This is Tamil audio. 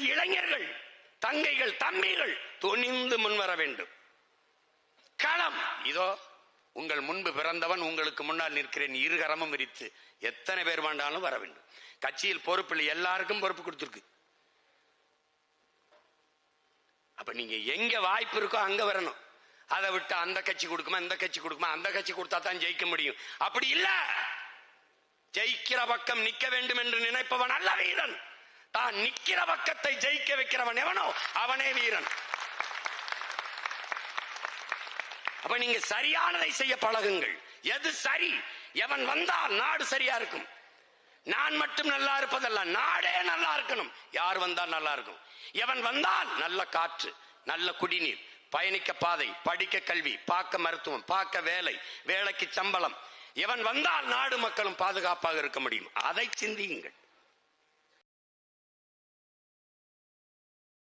இளைஞர்கள், தங்கைகள், தம்பிகள் துணிந்து முன்வர வேண்டும். களம் இதோ உங்கள் முன்பு பிறந்தவன், உங்களுக்கு முன்னால் நிற்கிறேன், இருகரமும் விரித்து எத்தனை பேர் வேண்டாலும் வர வேண்டும். கட்சியில் பொறுப்பில்லை, எல்லாருக்கும் பொறுப்பு கொடுத்திருக்கு. அப்ப நீங்க எங்க வாய்ப்பு இருக்கோ அங்க வரணும். அதை விட்டு அந்த கட்சி கொடுக்குமா, இந்த கட்சி கொடுக்குமா, அந்த கட்சி கொடுத்தா தான் ஜெயிக்க முடியும். அப்படி இல்ல. ஜெயிக்கிற பக்கம் நிக்க வேண்டும் என்று நினைப்பவன் அல்ல வீரன். தான் நிக்கிற பக்கத்தை ஜெயிக்க வைக்கிறவன் எவனோ அவனே வீரன். அப்ப நீங்க சரியானதை செய்ய பழகுங்கள். எது சரி, எவன் வந்தால் நாடு சரியா இருக்கும். நான் மட்டும் நல்லா இருப்பதல்ல, நாடே நல்லா இருக்கணும். யார் வந்தால் நல்லா இருக்கும். எவன் வந்தால் நல்ல காற்று, நல்ல குடிநீர், பயணிக்க பாதை, படிக்க கல்வி, பார்க்க மருத்துவம், பார்க்க வேலை, வேலைக்கு சம்பளம். எவன் வந்தால் நாடு மக்களும் பாதுகாப்பாக இருக்க முடியும். அதை சிந்தியுங்கள்.